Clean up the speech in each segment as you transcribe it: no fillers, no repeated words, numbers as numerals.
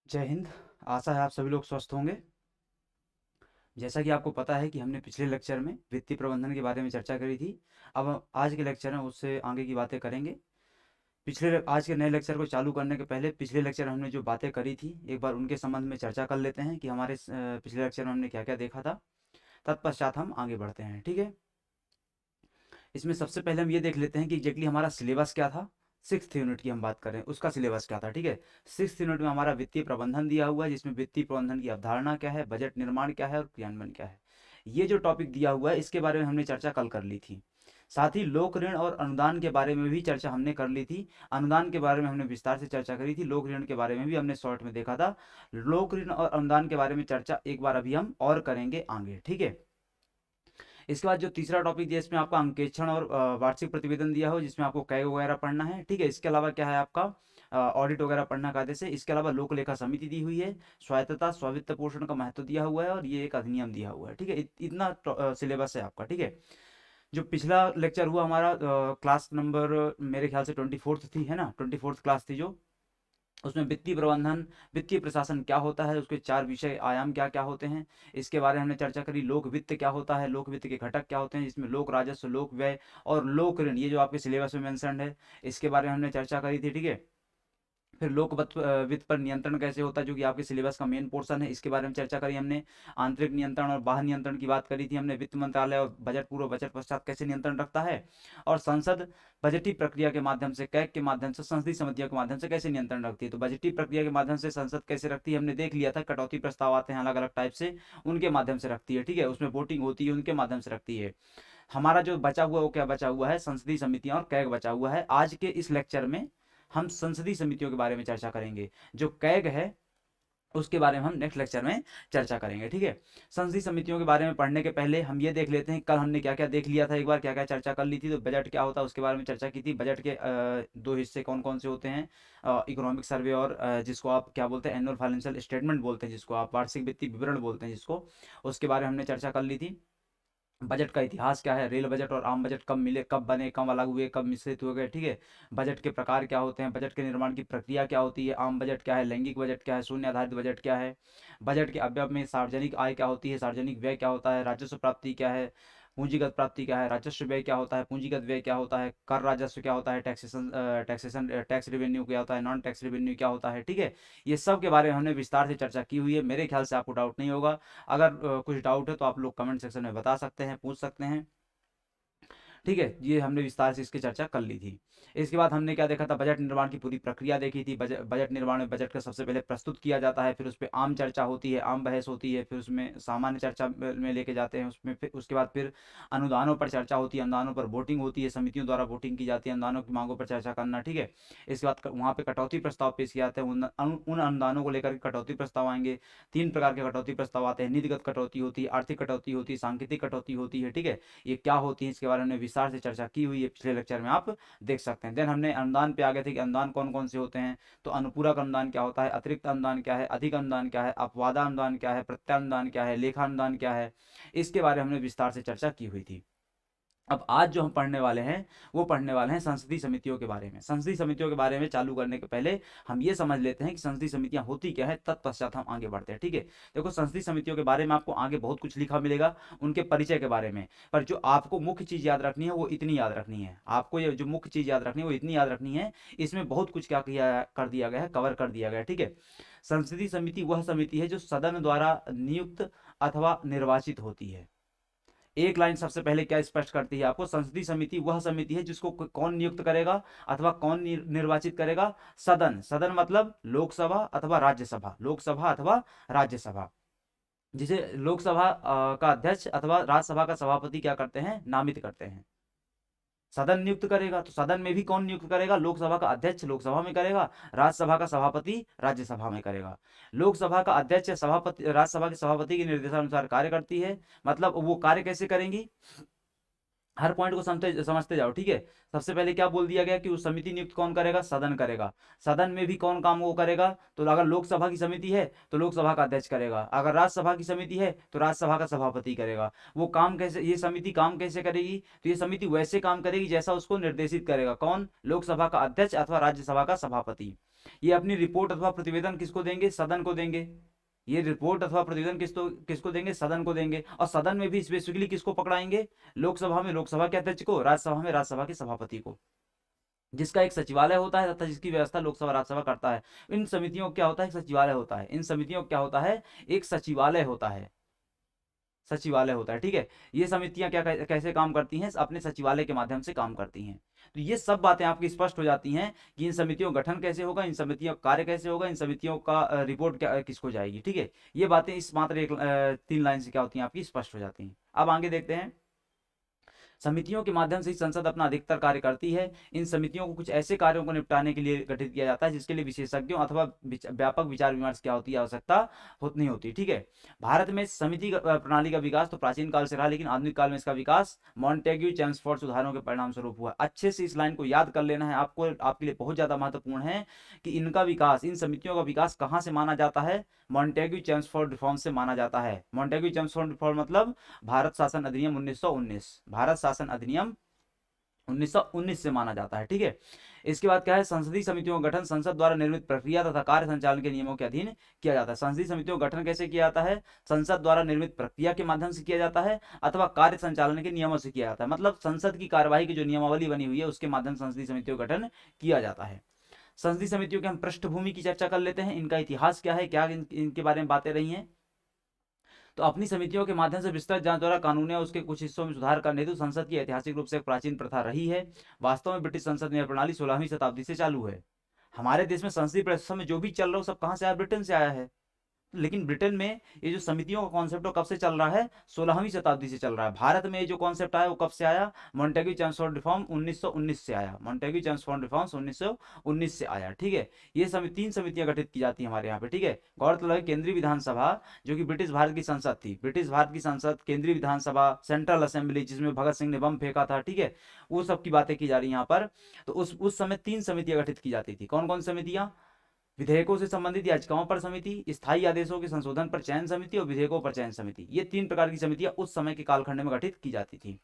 जय हिंद। आशा है आप सभी लोग स्वस्थ होंगे। जैसा कि आपको पता है कि हमने पिछले लेक्चर में वित्तीय प्रबंधन के बारे में चर्चा करी थी। अब हम आज के लेक्चर में उससे आगे की बातें करेंगे। आज के नए लेक्चर को चालू करने के पहले पिछले लेक्चर में हमने जो बातें करी थी एक बार उनके संबंध में चर्चा कर लेते हैं कि हमारे पिछले लेक्चर में हमने क्या क्या देखा था। तत्पश्चात हम आगे बढ़ते हैं, ठीक है। इसमें सबसे पहले हम ये देख लेते हैं कि एग्जैक्टली हमारा सिलेबस क्या था। सिक्स्थ यूनिट की हम बात करें, उसका सिलेबस क्या था, ठीक है। सिक्स्थ यूनिट में हमारा वित्तीय प्रबंधन दिया हुआ है, जिसमें वित्तीय प्रबंधन की अवधारणा क्या है, बजट निर्माण क्या है और क्रियान्वयन क्या है। ये जो टॉपिक दिया हुआ है इसके बारे में हमने चर्चा कल कर ली थी। साथ ही लोक ऋण और अनुदान के बारे में भी चर्चा हमने कर ली थी। अनुदान के बारे में हमने विस्तार से चर्चा करी थी, लोक ऋण के बारे में भी हमने शॉर्ट में देखा था। लोक ऋण और अनुदान के बारे में चर्चा एक बार अभी हम और करेंगे आगे, ठीक है। इसके बाद जो तीसरा टॉपिक दिया इसमें आपका अंकेक्षण और वार्षिक प्रतिवेदन दिया हो, जिसमें आपको कैग वगैरह पढ़ना है, ठीक है। इसके अलावा क्या है आपका ऑडिट वगैरह पढ़ना कायदे से। इसके अलावा लोक लेखा समिति दी हुई है, स्वायत्तता स्वावित्त पोषण का महत्व दिया हुआ है और ये एक अधिनियम दिया हुआ है, ठीक है। इतना सिलेबस है आपका, ठीक है। जो पिछला लेक्चर हुआ हमारा क्लास नंबर मेरे ख्याल से 24th थी, है ना, 24th क्लास थी जो। उसमें वित्तीय प्रबंधन, वित्तीय प्रशासन क्या होता है, उसके 4 विषय आयाम क्या क्या होते हैं, इसके बारे में हमने चर्चा करी। लोक वित्त क्या होता है, लोक वित्त के घटक क्या होते हैं, जिसमें लोक राजस्व, लोक व्यय और लोक ऋण, ये जो आपके सिलेबस में मेंशन्ड है, इसके बारे में हमने चर्चा करी थी, ठीक है। फिर वित्त पर नियंत्रण कैसे होता है, जो कि आपके सिलेबस का मेन पोर्शन है, इसके बारे में चर्चा करी हमने। आंतरिक नियंत्रण और बाह्य नियंत्रण की बात करी थी हमने। वित्त मंत्रालय और बजट पूर्व बजट पश्चात कैसे नियंत्रण रखता है, और संसद बजटीय प्रक्रिया के माध्यम से, कैग के माध्यम से, संसदीय समितियों के माध्यम से कैसे नियंत्रण रखती है। तो बजटीय प्रक्रिया के माध्यम से संसद कैसे रखती है हमने देख लिया था। कटौती प्रस्ताव आते हैं अलग अलग टाइप से, उनके माध्यम से रखती है, ठीक है। उसमें वोटिंग होती है, उनके माध्यम से रखती है। हमारा जो बचा हुआ वो क्या बचा हुआ है, संसदीय समितियां और कैग बचा हुआ है। आज के इस लेक्चर में हम संसदीय समितियों के बारे में चर्चा करेंगे। जो कैग है उसके बारे में हम नेक्स्ट लेक्चर में चर्चा करेंगे, ठीक है। संसदीय समितियों के बारे में पढ़ने के पहले हम ये देख लेते हैं कल हमने क्या क्या देख लिया था, एक बार क्या क्या चर्चा कर ली थी। तो बजट क्या होता है उसके बारे में चर्चा की थी। बजट के दो हिस्से कौन कौन से होते हैं, इकोनॉमिक सर्वे और जिसको आप क्या बोलते हैं, एनुअल फाइनेंशियल स्टेटमेंट बोलते हैं, जिसको आप वार्षिक वित्तीय विवरण बोलते हैं, जिसको, उसके बारे में हमने चर्चा कर ली थी। बजट का इतिहास क्या है, रेल बजट और आम बजट कब मिले, कब बने, कब अलग हुए, कब मिश्रित हो गए, ठीक है। बजट के प्रकार क्या होते हैं, बजट के निर्माण की प्रक्रिया क्या होती है, आम बजट क्या है, लैंगिक बजट क्या है, शून्य आधारित बजट क्या है। बजट के अवयव में सार्वजनिक आय क्या होती है, सार्वजनिक व्यय क्या होता है, राजस्व प्राप्ति क्या है, पूंजीगत प्राप्ति क्या है, राजस्व व्यय क्या होता है, पूंजीगत व्यय क्या होता है, कर राजस्व क्या होता है, टैक्स रेवेन्यू क्या होता है, नॉन टैक्स रेवेन्यू क्या होता है, ठीक है। ये सब के बारे में हमने विस्तार से चर्चा की हुई है। मेरे ख्याल से आपको डाउट नहीं होगा। अगर कुछ डाउट है तो आप लोग कमेंट सेक्शन में बता सकते हैं, पूछ सकते हैं, ठीक है। ये हमने विस्तार से इसकी चर्चा कर ली थी। इसके बाद हमने क्या देखा था, बजट निर्माण की पूरी प्रक्रिया देखी थी। बजट निर्माण में बजट का सबसे पहले प्रस्तुत किया जाता है, फिर उस पर आम चर्चा होती है, आम बहस होती है, फिर उसमें सामान्य चर्चा में लेके जाते हैं उसमें, फिर उसके बाद फिर अनुदानों पर चर्चा होती है, अनुदानों पर वोटिंग होती है, समितियों द्वारा वोटिंग की जाती है, अनुदानों की मांगों पर चर्चा करना, ठीक है। इसके बाद वहाँ पे कटौती प्रस्ताव पेश किए जाते हैं, उन अनुदानों को लेकर कटौती प्रस्ताव आएंगे। 3 प्रकार के कटौती प्रस्ताव आते हैं, नीतिगत कटौती होती है, आर्थिक कटौती होती है, सांकेतिक कटौती होती है, ठीक है। ये क्या होती है इसके बारे में विस्तार से चर्चा की हुई है, पिछले लेक्चर में आप देख सकते हैं। देन हमने अनुदान पे आ गए थे कि अनुदान कौन कौन से होते हैं। तो अनुपूरक अनुदान क्या होता है, अतिरिक्त अनुदान क्या है, अधिक अनुदान क्या है, अपवादा अनुदान क्या है, प्रत्यानुदान क्या है, लेखा अनुदान क्या है, इसके बारे में हमने विस्तार से चर्चा की हुई थी। अब आज जो हम पढ़ने वाले हैं वो पढ़ने वाले हैं संसदीय समितियों के बारे में। संसदीय समितियों के बारे में चालू करने के पहले हम ये समझ लेते हैं कि संसदीय समितियां होती क्या है, तत्पश्चात हम आगे बढ़ते हैं, ठीक है। देखो, संसदीय समितियों के बारे में आपको आगे बहुत कुछ लिखा मिलेगा, उनके परिचय के बारे में। पर जो आपको मुख्य चीज़ याद रखनी है वो इतनी याद रखनी है, आपको ये जो मुख्य चीज़ याद रखनी है वो इतनी याद रखनी है। इसमें बहुत कुछ क्या किया कर दिया गया है, कवर कर दिया गया है, ठीक है। संसदीय समिति वह समिति है जो सदन द्वारा नियुक्त अथवा निर्वाचित होती है। एक लाइन सबसे पहले क्या स्पष्ट करती है आपको, संसदीय समिति वह समिति है जिसको कौन नियुक्त करेगा अथवा कौन निर्वाचित करेगा, सदन। सदन मतलब लोकसभा अथवा राज्यसभा, लोकसभा अथवा राज्यसभा, जिसे लोकसभा का अध्यक्ष अथवा राज्यसभा का सभापति क्या करते हैं, नामित करते हैं। सदन नियुक्त करेगा, तो सदन में भी कौन नियुक्त करेगा, लोकसभा का अध्यक्ष लोकसभा में करेगा, राज्यसभा का सभापति राज्यसभा में करेगा। लोकसभा का अध्यक्ष सभापति राज्यसभा के सभापति के निर्देशानुसार कार्य करती है। मतलब वो कार्य कैसे करेंगी, हर पॉइंट को समझते समझते जाओ, ठीक है। सबसे पहले क्या बोल दिया गया कि उस समिति नियुक्त कौन करेगा, सदन करेगा। सदन में भी कौन काम वो करेगा, तो अगर लोकसभा की समिति है तो लोकसभा का अध्यक्ष करेगा, अगर राज्यसभा की समिति है तो राज्यसभा का सभापति करेगा। वो काम कैसे, ये समिति काम कैसे करेगी, तो ये समिति वैसे काम करेगी जैसा उसको निर्देशित करेगा कौन, लोकसभा का अध्यक्ष अथवा राज्यसभा का सभापति। ये अपनी रिपोर्ट अथवा प्रतिवेदन किसको देंगे? सदन को देंगे। ये रिपोर्ट अथवा प्रतिवेदन किसको देंगे? सदन को देंगे। और सदन में भी स्पेसिफिकली किसको पकड़ाएंगे? लोकसभा में लोकसभा के अध्यक्ष को, राज्यसभा में राज्यसभा के सभापति को, जिसका एक सचिवालय होता है तथा जिसकी व्यवस्था लोकसभा राज्यसभा करता है। इन समितियों को क्या होता है? सचिवालय होता है। इन समितियों को क्या होता है? एक सचिवालय होता है। सचिवालय होता है, ठीक है। ये समितियां क्या कैसे काम करती हैं? अपने सचिवालय के माध्यम से काम करती हैं। तो ये सब बातें आपकी स्पष्ट हो जाती हैं कि इन समितियों का गठन कैसे होगा, इन समितियों का कार्य कैसे होगा, इन समितियों का रिपोर्ट क्या किसको जाएगी, ठीक है। ये बातें इस मात्र एक 3 लाइन से क्या होती हैं? आपकी स्पष्ट हो जाती हैं। अब आगे देखते हैं। समितियों के माध्यम से ही संसद अपना अधिकतर कार्य करती है। इन समितियों को कुछ ऐसे कार्यों को निपटाने के लिए गठित किया जाता है जिसके लिए विशेषज्ञों अथवा व्यापक विचार विमर्श क्या होती है? आवश्यकता नहीं होती, ठीक है। भारत में समिति प्रणाली का विकास तो प्राचीन काल से रहा, लेकिन आधुनिक काल में इसका विकास मॉन्टेग्यू चेम्सफोर्ड सुधारों के परिणाम स्वरूप हुआ। अच्छे से इस लाइन को याद कर लेना है आपको, आपके लिए बहुत ज्यादा महत्वपूर्ण है कि इनका विकास, इन समितियों का विकास कहाँ से माना जाता है? मॉन्टेग्यू चेम्सफोर्ड रिफॉर्म से माना जाता है। मॉन्टेग्यू चेम्सफोर्ड रिफॉर्म मतलब भारत शासन अधिनियम 1919, भारत शासन अधिनियम 1919 से माना जाता है, ठीक है। इसके बाद क्या है? संसदीय समितियों का गठन संसद द्वारा निर्मित प्रक्रिया तथा कार्य संचालन के नियमों के अधीन किया जाता है। संसदीय समितियों का गठन कैसे किया जाता है? संसद द्वारा निर्मित प्रक्रिया के माध्यम से किया जाता है अथवा कार्य संचालन के नियमों से किया जाता है। मतलब संसद की कार्यवाही की जो नियमावली बनी हुई है उसके माध्यम से संसदीय समितियों का गठन किया जाता है। संसदीय समितियों के हम पृष्ठभूमि की चर्चा कर लेते हैं। इनका इतिहास क्या है, क्या इनके बारे में बातें रही हैं। तो अपनी समितियों के माध्यम से विस्तृत जांच द्वारा कानून या उसके कुछ हिस्सों में सुधार करने हेतु संसद की ऐतिहासिक रूप से एक प्राचीन प्रथा रही है। वास्तव में ब्रिटिश संसद न्याय प्रणाली 16वीं शताब्दी से चालू है। हमारे देश में संसदीय प्रशासन में जो भी चल रहा है सब कहाँ से आया? ब्रिटेन से आया है। लेकिन ब्रिटेन में ये जो समितियों का कॉन्सेप्ट कब से चल रहा है? 16वीं शताब्दी से चल रहा है। भारत में ये जो कॉन्सेप्ट आया वो कब से आया? मॉन्टेग्यू चेम्सफोर्ड रिफॉर्म 1919 से आया। मॉन्टेग्यू चेम्सफोर्ड रिफॉर्म्स 1919 से आया, ठीक है। ये 3 समितियां गठित की जाती है हमारे यहाँ पे, ठीक है। गौरतलब है केंद्रीय विधानसभा जो कि ब्रिटिश भारत की संसद थी, ब्रिटिश भारत की संसद, केंद्रीय विधानसभा, सेंट्रल असेंबली जिसमें भगत सिंह ने बम फेंका था, ठीक है, वो सब की बातें की जा रही है यहाँ पर। तो उस समय 3 समितियां गठित की जाती थी। कौन कौन समितियां? विधेयकों से संबंधित याचिकाओं पर समिति, स्थायी आदेशों के संशोधन पर चयन समिति और विधेयकों पर चयन समिति। ये 3 प्रकार की समितियां उस समय के कालखंड में गठित की जाती थी।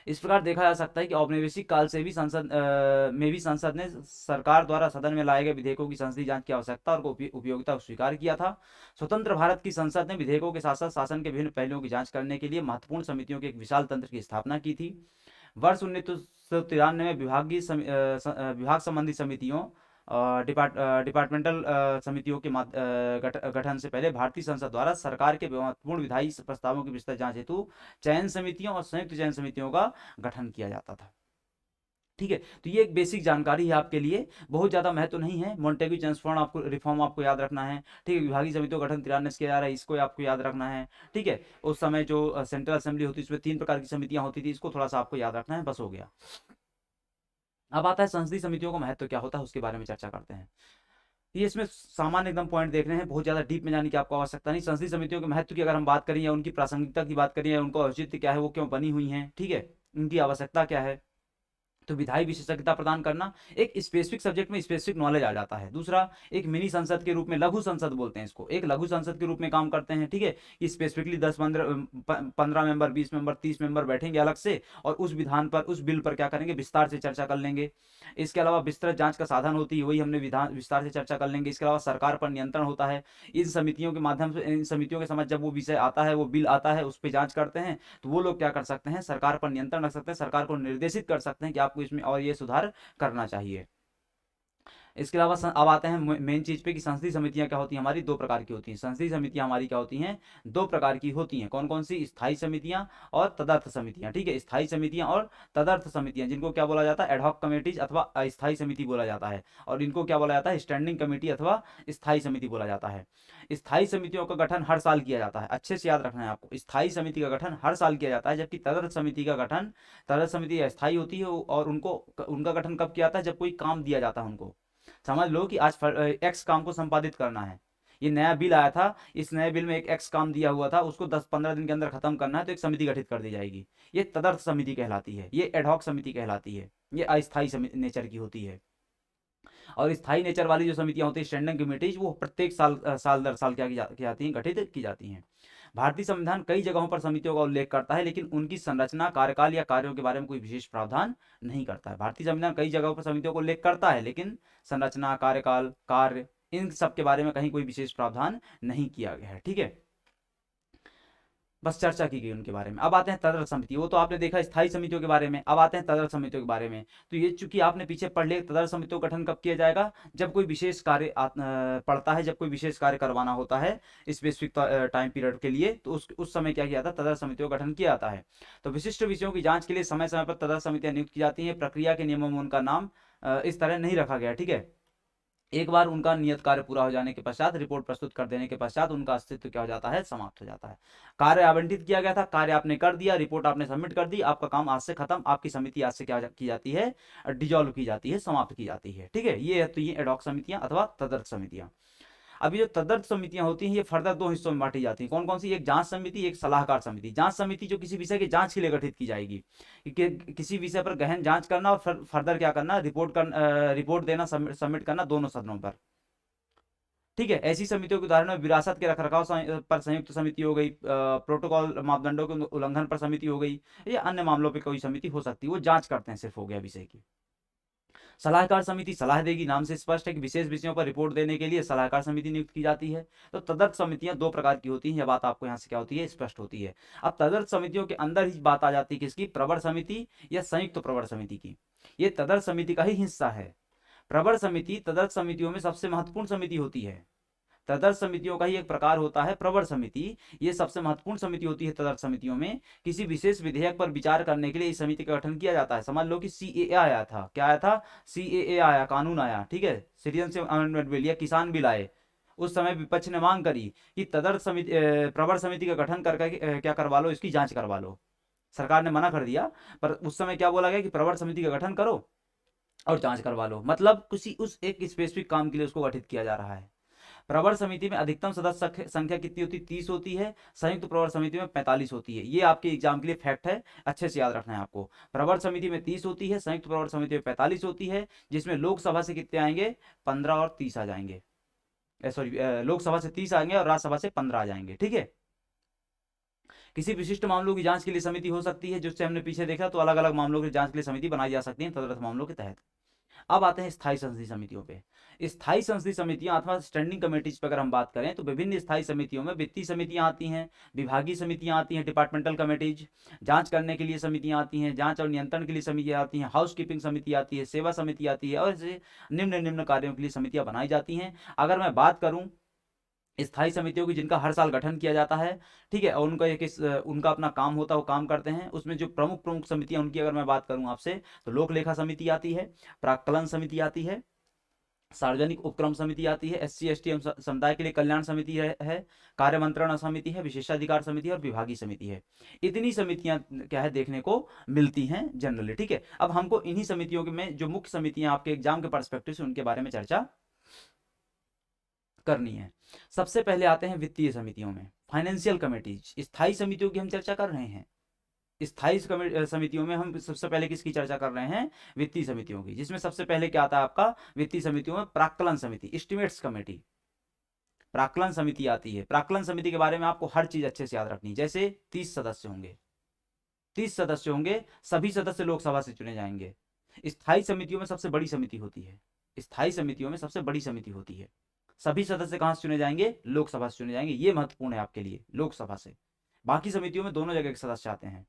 इस प्रकार देखा जा सकता है कि औपनिवेशिक काल से भी संसद ने सरकार द्वारा सदन में लाए गए विधेयकों की संसदीय जांच की आवश्यकता और उपयोगिता को स्वीकार किया था। स्वतंत्र भारत की संसद ने विधेयकों के साथ साथ शासन के विभिन्न पहलुओं की जांच करने के लिए महत्वपूर्ण समितियों के एक विशाल तंत्र की स्थापना की थी। वर्ष 1993 में विभाग संबंधी समितियों, डिपार्टमेंटल समितियों के गठन से पहले भारतीय संसद द्वारा सरकार के महत्वपूर्ण विधायी प्रस्तावों की विस्तृत जांच हेतु चयन समितियों और संयुक्त चयन समितियों का गठन किया जाता था, ठीक है। तो ये एक बेसिक जानकारी है आपके लिए, बहुत ज्यादा महत्व नहीं है। मॉन्टेग्यू चेम्सफोर्ड आपको रिफॉर्म आपको याद रखना है, ठीक है। विभागीय समितियों का गठन 93 से किया जा रहा है, इसको आपको याद रखना है, ठीक है। उस समय जो सेंट्रल असेंबली होती थी उसमें 3 प्रकार की समितियां होती थी, इसको थोड़ा सा आपको याद रखना है, बस हो गया। अब आता है संसदीय समितियों का महत्व क्या होता है, उसके बारे में चर्चा करते हैं। ये इसमें सामान्य एकदम पॉइंट देख रहे हैं, बहुत ज्यादा डीप में जाने की आपको आवश्यकता नहीं। संसदीय समितियों के महत्व की अगर हम बात करें या उनकी प्रासंगिकता की बात करें या उनका औचित्य क्या है, वो क्यों बनी हुई है, ठीक है, उनकी आवश्यकता क्या है, तो विधायी विशेषज्ञता प्रदान करना, एक स्पेसिफिक सब्जेक्ट में स्पेसिफिक नॉलेज आ जाता है। दूसरा, एक मिनी संसद के रूप में, लघु संसद बोलते हैं इसको, एक लघु संसद के रूप में काम करते हैं, ठीक है, कि स्पेसिफिकली 10-15 मेंबर, 20 मेंबर, 30 मेंबर बैठेंगे अलग से और उस विधान पर, उस बिल पर क्या करेंगे, विस्तार से चर्चा कर लेंगे। इसके अलावा विस्तृत जांच का साधन होती है, वही हमने विधान विस्तार से चर्चा कर लेंगे। इसके अलावा सरकार पर नियंत्रण होता है। इन समितियों के माध्यम से, इन समितियों के समझ जब वो विषय आता है, वो बिल आता है, उस पर जांच करते हैं, तो वो लोग क्या कर सकते हैं, सरकार पर नियंत्रण रख सकते हैं, सरकार को निर्देशित कर सकते हैं कि आपको इसमें और ये सुधार करना चाहिए। इसके अलावा अब आते हैं मेन चीज पे कि संसदीय समितियां क्या होती हैं हमारी, 2 प्रकार की होती हैं। संसदीय समितियां हमारी क्या होती हैं, 2 प्रकार की होती हैं। कौन कौन सी? स्थायी समितियां और तदर्थ समितियां, ठीक है। स्थायी समितियां और तदर्थ समितियां, जिनको क्या बोला जाता है, एडहॉक कमेटीज अथवा अस्थायी समिति बोला जाता है, और इनको क्या बोला जाता है, स्टैंडिंग कमेटी अथवा स्थायी समिति बोला जाता है। स्थायी समितियों का गठन हर साल किया जाता है, अच्छे से याद रखना है आपको, स्थायी समिति का गठन हर साल किया जाता है, जबकि तदर्थ समिति का गठन, तदर्थ समिति अस्थायी होती है और उनका गठन कब किया जाता है, जब कोई काम दिया जाता है उनको। समझ लो कि आज एक्स काम को संपादित करना है, ये नया बिल आया था, इस नए बिल में एक एक्स काम दिया हुआ था, उसको 10-15 दिन के अंदर खत्म करना है, तो एक समिति गठित कर दी जाएगी, ये तदर्थ समिति कहलाती है, ये एडहॉक समिति कहलाती है, ये अस्थायी नेचर की होती है। और स्थायी नेचर वाली जो समितियां होती है, स्टैंडिंग कमेटीज, वो प्रत्येक साल दर साल क्या की जाती हैं, गठित की जाती हैं। भारतीय संविधान कई जगहों पर समितियों का उल्लेख करता है, लेकिन उनकी संरचना, कार्यकाल या कार्यों के बारे में कोई विशेष प्रावधान नहीं करता है। भारतीय संविधान कई जगहों पर समितियों का उल्लेख करता है, लेकिन संरचना, कार्यकाल, कार्य, इन सब के बारे में कहीं कोई विशेष प्रावधान नहीं किया गया है। ठीक है, बस चर्चा की गई उनके बारे में। अब आते हैं तदर्थ समिति, वो तो आपने देखा स्थायी समितियों के बारे में। अब आते हैं तदर्थ समितियों के बारे में। तो ये चूंकि आपने पीछे पढ़ लिया, तदर्थ समितियों का गठन कब किया जाएगा, जब कोई विशेष कार्य पड़ता है, जब कोई विशेष कार्य करवाना होता है स्पेसिफिक टाइम पीरियड के लिए, तो उस समय क्या किया जाता है, तदर्थ समितियों का गठन किया जाता है। तो विशिष्ट विषयों की जांच के लिए समय समय पर तदर्थ समितियां नियुक्त की जाती हैं। प्रक्रिया के नियमों में उनका नाम इस तरह नहीं रखा गया। ठीक है, एक बार उनका नियत कार्य पूरा हो जाने के पश्चात, रिपोर्ट प्रस्तुत कर देने के पश्चात उनका अस्तित्व क्या हो जाता है, समाप्त हो जाता है। कार्य आवंटित किया गया था, कार्य आपने कर दिया, रिपोर्ट आपने सबमिट कर दी, आपका काम आज से खत्म, आपकी समिति आज से क्या की जाती है, डिजॉल्व की जाती है, समाप्त की जाती है। ठीक है, ये है तो ये एडॉक समितियां अथवा तदर्थ समितियां। अभी जो तदर्थ समितियां होती हैं, ये फर्दर दो हिस्सों में बांटी जाती हैं। कौन कौन सी, एक जांच समिति, एक सलाहकार समिति। जांच समिति जो किसी विषय की जांच के लिए गठित की जाएगी, कि किसी विषय पर गहन जांच करना और फर्दर क्या करना, रिपोर्ट देना, सबमिट करना दोनों सदनों पर। ठीक है, ऐसी समितियों के उदाहरण में विरासत के रखरखाव पर संयुक्त समिति हो गई, प्रोटोकॉल मापदंडों के उल्लंघन पर समिति हो गई, या अन्य मामलों पे कोई समिति हो सकती है, वो जांच करते हैं, सिर्फ हो गया विषय की। सलाहकार समिति सलाह देगी, नाम से स्पष्ट है कि विशेष विषयों पर रिपोर्ट देने के लिए सलाहकार समिति नियुक्त की जाती है। तो तदर्थ समितियां दो प्रकार की होती हैं, यह बात आपको यहाँ से क्या होती है, स्पष्ट होती है। अब तदर्थ समितियों के अंदर ही बात आ जाती है किसकी, प्रवर समिति या संयुक्त प्रवर समिति की। ये तदर्थ समिति का ही हिस्सा है। प्रवर समिति तदर्थ समितियों में सबसे महत्वपूर्ण समिति होती है। तदर्थ समितियों का ही एक प्रकार होता है प्रवर समिति, ये सबसे महत्वपूर्ण समिति होती है तदर्थ समितियों में। किसी विशेष विधेयक पर विचार करने के लिए इस समिति का गठन किया जाता है। समझ लो कि सीएए आया था, क्या आया था, सीएए आया, कानून आया, ठीक है, सिटीजनशिप अमेंडमेंट बिल या किसान बिल आए। उस समय विपक्ष ने मांग करी कि तदर्थ समिति, प्रवर समिति का गठन करके क्या करवा लो, इसकी जांच करवा लो। सरकार ने मना कर दिया, पर उस समय क्या बोला गया कि प्रवर समिति का गठन करो और जांच करवा लो। मतलब किसी उस एक स्पेसिफिक काम के लिए उसको गठित किया जा रहा है। प्रवर समिति में अधिकतम सदस्य संख्या कितनी होती है, 30 होती है। संयुक्त प्रवर समिति में 45 होती है। ये आपके एग्जाम के लिए फैक्ट है, अच्छे से याद रखना है आपको। प्रवर समिति में 30 होती है, संयुक्त प्रवर समिति में 45 होती है, जिसमें लोकसभा से कितने आएंगे, 15 और 30 आ जाएंगे। सॉरी, लोकसभा से 30 आएंगे और राज्यसभा से 15 आ जाएंगे। ठीक है, किसी विशिष्ट मामलों की जांच के लिए समिति हो सकती है, जिससे हमने पीछे देखा, तो अलग अलग मामलों की जांच के लिए समिति बनाई जा सकती है तदर्थ मामलों के तहत। अब आते हैं स्थायी संसदीय समितियों पे। स्थायी संसदीय समितियां अथवा स्टैंडिंग कमेटीज पर अगर हम बात करें, तो विभिन्न स्थायी समितियों में वित्तीय समितियां आती हैं, विभागीय समितियां आती हैं, डिपार्टमेंटल कमेटीज, जांच करने के लिए समितियां आती हैं, जांच और नियंत्रण के लिए समितियां आती हैं, हाउस कीपिंग समिति आती है, सेवा समिति आती है, और ऐसे निम्न निम्न कार्यों के लिए समितियां बनाई जाती हैं। अगर मैं बात करूं स्थायी समितियों की, जिनका हर साल गठन किया जाता है, ठीक है, और उनका उनका अपना काम होता है, वो काम करते हैं, उसमें जो प्रमुख प्रमुख समितियां उनकी अगर मैं बात करूं आपसे, तो लोक लेखा समिति आती है, प्राक्कलन समिति आती है, सार्वजनिक उपक्रम समिति आती है, SC ST समुदाय के लिए कल्याण समिति है, कार्य मंत्रणा समिति है, विशेषाधिकार समिति है, और विभागीय समिति है। इतनी समितियां क्या है, देखने को मिलती हैं जनरली। ठीक है, अब हमको इन्हीं समितियों में जो मुख्य समितियां आपके एग्जाम के पर्सपेक्टिव से, उनके बारे में चर्चा करनी है। सबसे पहले आते हैं वित्तीय समितियों में, फाइनेंशियल कमेटीज। स्थायी समितियों की हम चर्चा कर रहे हैं, स्थायी समितियों में हम सबसे पहले किसकी चर्चा कर रहे हैं, वित्तीय समितियों की, जिसमें सबसे पहले क्या आता है आपका वित्तीय समितियों में, प्राक्कलन समिति, एस्टिमेट्स कमेटी, प्राक्कलन समिति आती है। प्राक्कलन समिति के बारे में आपको हर चीज अच्छे से याद रखनी है। जैसे 30 सदस्य होंगे, 30 सदस्य होंगे, सभी सदस्य लोकसभा से चुने जाएंगे। स्थायी समितियों में सबसे बड़ी समिति होती है, स्थायी समितियों में सबसे बड़ी समिति होती है। सभी सदस्य कहां से चुने जाएंगे, लोकसभा से चुने जाएंगे। ये महत्वपूर्ण है आपके लिए, लोकसभा से। बाकी समितियों में दोनों जगह के सदस्य आते हैं,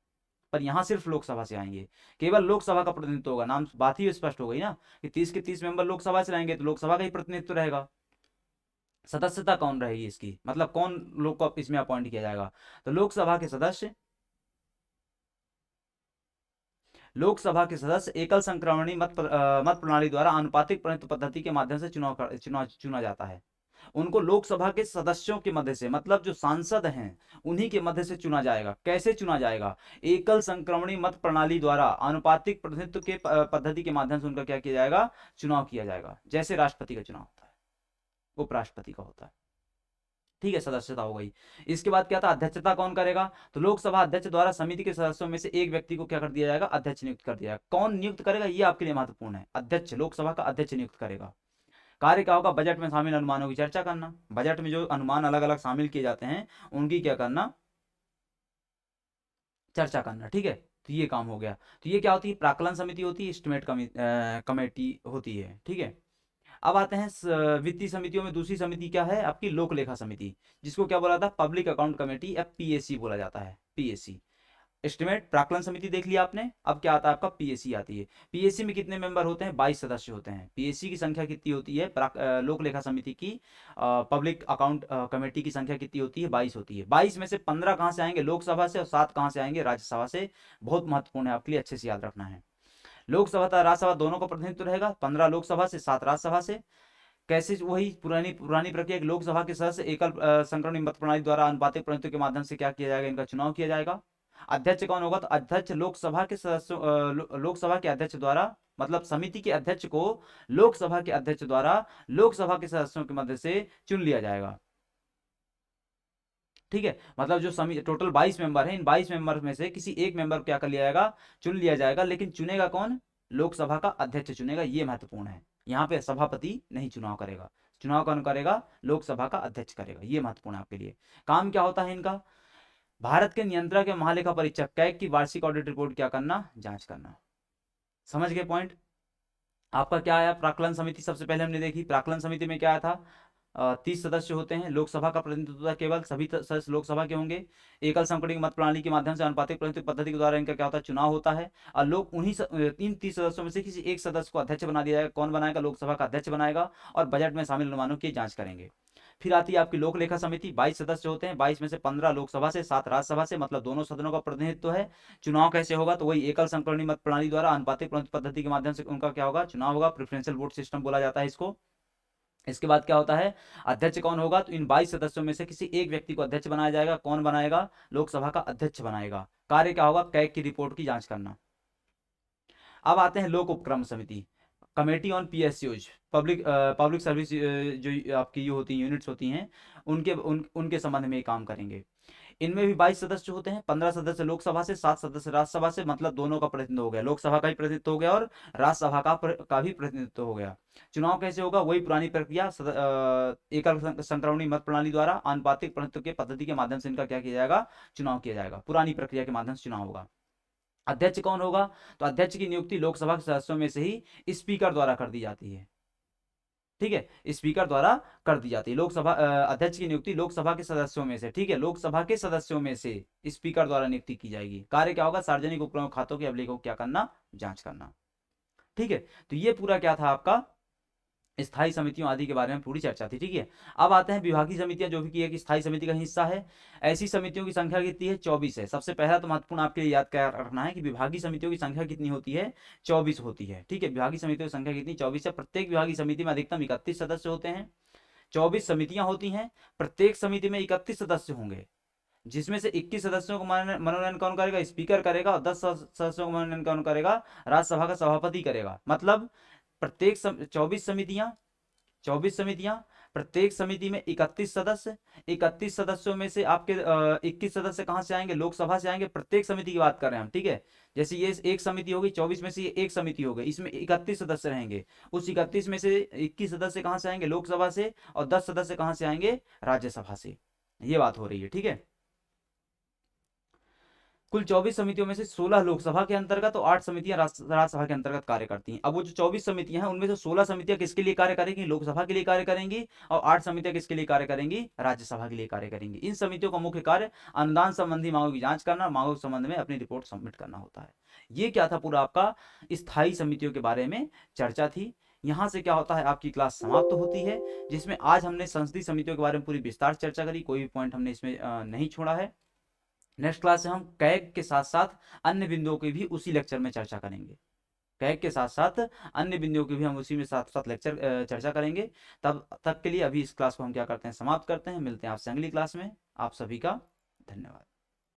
पर यहां सिर्फ लोकसभा से आएंगे, केवल लोकसभा का प्रतिनिधित्व होगा। नाम बात ही स्पष्ट हो गई ना, कि 30 के 30 मेंबर लोकसभा से आएंगे, तो लोकसभा का ही प्रतिनिधित्व रहेगा। सदस्यता कौन रहेगी इसकी, मतलब कौन लोग को इसमें अपॉइंट किया जाएगा, तो लोकसभा के सदस्य, लोकसभा के सदस्य एकल संक्रमणी मत प्रणाली द्वारा आनुपातिक प्रतिनिधित्व पद्धति के माध्यम से चुना जाता है। उनको लोकसभा के सदस्यों के मध्य से, मतलब जो सांसद हैं उन्हीं के मध्य से चुना जाएगा। कैसे चुना जाएगा, एकल संक्रमणी मत प्रणाली द्वारा आनुपातिक प्रतिनिधित्व के पद्धति के माध्यम से उनका क्या किया जाएगा, चुनाव किया जाएगा। जैसे राष्ट्रपति का चुनाव होता है, उपराष्ट्रपति का होता है। ठीक है, सदस्यता हो गई। इसके बाद क्या था, अध्यक्षता कौन करेगा, तो लोकसभा अध्यक्ष द्वारा समिति के सदस्यों में से एक व्यक्ति को क्या कर दिया जाएगा, अध्यक्ष नियुक्त कर दिया जाएगा। कौन नियुक्त करेगा, ये आपके लिए महत्वपूर्ण है। अध्यक्ष, लोकसभा का अध्यक्ष नियुक्त करेगा। कार्य क्या होगा, बजट में शामिल अनुमानों की चर्चा करना, बजट में जो अनुमान अलग अलग शामिल किए जाते हैं उनकी क्या करना, चर्चा करना। ठीक है, तो ये काम हो गया। तो ये क्या होती है, प्राक्कलन समिति होती है, एस्टिमेट कमेटी होती है। ठीक है, अब आते हैं वित्तीय समितियों में दूसरी समिति क्या है आपकी, लोक लेखा समिति, जिसको क्या बोला था, पब्लिक अकाउंट कमेटी या पीएसी बोला जाता है, पीएसी। एस्टिमेट प्राक्कलन समिति देख लिया आपने, अब क्या आता है आपका, पीएसी आती है। पीएसी में कितने मेंबर होते हैं, 22 सदस्य होते हैं। पीएसी की संख्या कितनी होती है, लोक लेखा समिति की, पब्लिक अकाउंट कमेटी की संख्या कितनी होती है, 22 होती है। 22 में से 15 कहाँ से आएंगे, लोकसभा से, और 7 कहाँ से आएंगे, राज्यसभा से। बहुत महत्वपूर्ण है आपके लिए, अच्छे से याद रखना है। लोकसभा तथा राज्यसभा दोनों का प्रतिनिधित्व रहेगा, 15 लोकसभा से, 7 राज्यसभा से। कैसे, वही पुरानी पुरानी प्रक्रिया, लोकसभा के सदस्य एकल संक्रमण मत प्रणाली द्वारा अनुपातिक प्रतिनिधित्व के माध्यम से क्या किया जाएगा, इनका चुनाव किया जाएगा। अध्यक्ष कौन होगा, तो अध्यक्ष लोकसभा के सदस्यों लोकसभा के अध्यक्ष द्वारा, मतलब समिति के अध्यक्ष को लोकसभा के अध्यक्ष द्वारा लोकसभा के सदस्यों के मध्य से चुन लिया जाएगा। ठीक है, मतलब जो समिति टोटल 22 मेंबर है, इन 22 मेंबर में से किसी एक मेंबर को क्या कर लिया जाएगा, चुन लिया जाएगा। लेकिन चुनेगा कौन, लोकसभा का अध्यक्ष चुनेगा, ये महत्वपूर्ण है। यहाँ पे सभापति नहीं चुनाव करेगा, चुनाव कौन करेगा, लोकसभा का अध्यक्ष करेगा, ये महत्वपूर्ण है आपके लिए। काम क्या होता है इनका, भारत के नियंत्रक या महालेखा परीक्षक कैग की वार्षिक ऑडिट रिपोर्ट क्या करना, जांच करना। समझ गए पॉइंट। आपका क्या आया, प्राक्कलन समिति सबसे पहले हमने देखी। प्राक्कलन समिति में क्या आया था, 30 सदस्य होते हैं, लोकसभा का प्रतिनिधित्व केवल, सभी सदस्य लोकसभा के होंगे। एकल संपीड़ित मत प्रणाली के माध्यम से अनुपातिक प्रतिनिधित्व पद्धति के द्वारा इनका क्या होता है, चुनाव होता है। और लोग उन्हीं इन 30 सदस्यों में से किसी एक सदस्य को अध्यक्ष बना दिया जाएगा। कौन बनाएगा, लोकसभा का अध्यक्ष बनाएगा, और बजट में शामिल अनुमानों की जांच करेंगे। फिर आती है आपकी लोक लेखा समिति, 22 सदस्य होते हैं, 22 में से 15 लोकसभा से, 7 राज्यसभा से, मतलब दोनों सदनों का प्रतिनिधित्व है। चुनाव कैसे होगा, तो वही एकल संक्रमणी मत प्रणाली द्वारा अनुपातिक पद्धति के माध्यम से उनका क्या होगा, चुनाव होगा। प्रेफरेंशियल वोट सिस्टम बोला जाता है इसको। इसके बाद क्या होता है, अध्यक्ष कौन होगा, तो इन 22 सदस्यों में से किसी एक व्यक्ति को अध्यक्ष बनाया जाएगा। कौन बनाएगा, लोकसभा का अध्यक्ष बनाएगा। कार्य क्या होगा, कैग की रिपोर्ट की जांच करना। अब आते हैं लोक उपक्रम समिति, committee on PSUs, public service, जो आपकी ये होती हैं, यूनिट्स होती हैं, उनके संबंध में काम करेंगे। इनमें भी 22 सदस्य होते हैं, 15 सदस्य लोकसभा से, 7 सदस्य राज्यसभा से, मतलब दोनों का प्रतिनिधित्व हो गया, लोकसभा का भी प्रतिनिधित्व हो गया और राज्यसभा का भी प्रतिनिधित्व हो गया। चुनाव कैसे होगा, वही पुरानी प्रक्रिया, एकल संक्रमणी मत प्रणाली द्वारा आनुपातिक प्रतिनिधित्व के पद्धति के माध्यम से इनका क्या किया जाएगा, चुनाव किया जाएगा। पुरानी प्रक्रिया के माध्यम से चुनाव होगा। अध्यक्ष कौन होगा, तो अध्यक्ष की नियुक्ति लोकसभा के सदस्यों में से ही स्पीकर द्वारा कर दी जाती है। ठीक है, स्पीकर द्वारा कर दी जाती है। लोकसभा अध्यक्ष की नियुक्ति लोकसभा के सदस्यों में से, ठीक है, लोकसभा के सदस्यों में से स्पीकर द्वारा नियुक्ति की जाएगी। कार्य क्या होगा, सार्वजनिक उपक्रम खातों के अभिलेखों को क्या करना, जांच करना। ठीक है, तो ये पूरा क्या था आपका, स्थायी समितियों आदि के बारे में पूरी चर्चा थी। ठीक है, अब आते हैं विभागीय समितियां, जो भी की एक स्थायी समिति का हिस्सा है। ऐसी समितियों की संख्या कितनी है, 24 है। सबसे पहला तो महत्वपूर्ण आपके लिए याद क्या रखना है कि विभागीय समितियों की संख्या कितनी होती है, 24 होती है। ठीक है, विभागीय समितियों की संख्या कितनी, 24 है। प्रत्येक विभागीय समिति में अधिकतम 31 सदस्य होते हैं। 24 समितियां होती हैं, प्रत्येक समिति में 31 सदस्य होंगे, जिसमें से 21 सदस्यों को मनोनयन कौन करेगा, स्पीकर करेगा, और 10 सदस्यों को मनोनयन कौन करेगा, राज्यसभा का सभापति करेगा। मतलब प्रत्येक 24 समितियां, प्रत्येक समिति में 31 सदस्य, 31 सदस्यों में से आपके 21 सदस्य कहां से आएंगे, लोकसभा से आएंगे। प्रत्येक समिति की बात कर रहे हैं हम। ठीक है, जैसे ये एक समिति होगी, 24 में से ये एक समिति हो गई, इसमें 31 सदस्य रहेंगे। उस 31 में से 21 सदस्य कहां से आएंगे, लोकसभा से, और 10 सदस्य कहां से आएंगे, राज्यसभा से। ये बात हो रही है। ठीक है, कुल 24 समितियों में से 16 लोकसभा के अंतर्गत और 8 समितियां राज्यसभा के अंतर्गत कार्य करती हैं। अब वो जो 24 समितियां हैं, उनमें से 16 समितियां किसके लिए कार्य करेंगी, लोकसभा के लिए कार्य करेंगी, और 8 समितियां किसके लिए कार्य करेंगी, राज्यसभा के लिए कार्य करेंगी। इन समितियों का मुख्य कार्य अनुदान संबंधी मांगों की जांच करना, मांगों के संबंध में अपनी रिपोर्ट सबमिट करना होता है। ये क्या था, पूरा आपका स्थायी समितियों के बारे में चर्चा थी। यहाँ से क्या होता है, आपकी क्लास समाप्त होती है, जिसमें आज हमने संसदीय समितियों के बारे में पूरी विस्तार चर्चा करी। कोई भी पॉइंट हमने इसमें नहीं छोड़ा है। नेक्स्ट क्लास से हम कैग के साथ साथ अन्य बिंदुओं की भी उसी लेक्चर में चर्चा करेंगे। कैग के साथ साथ अन्य बिंदुओं की भी हम उसी में साथ साथ लेक्चर चर्चा करेंगे। तब तक के लिए अभी इस क्लास को हम क्या करते हैं, समाप्त करते हैं। मिलते हैं आपसे अगली क्लास में। आप सभी का धन्यवाद।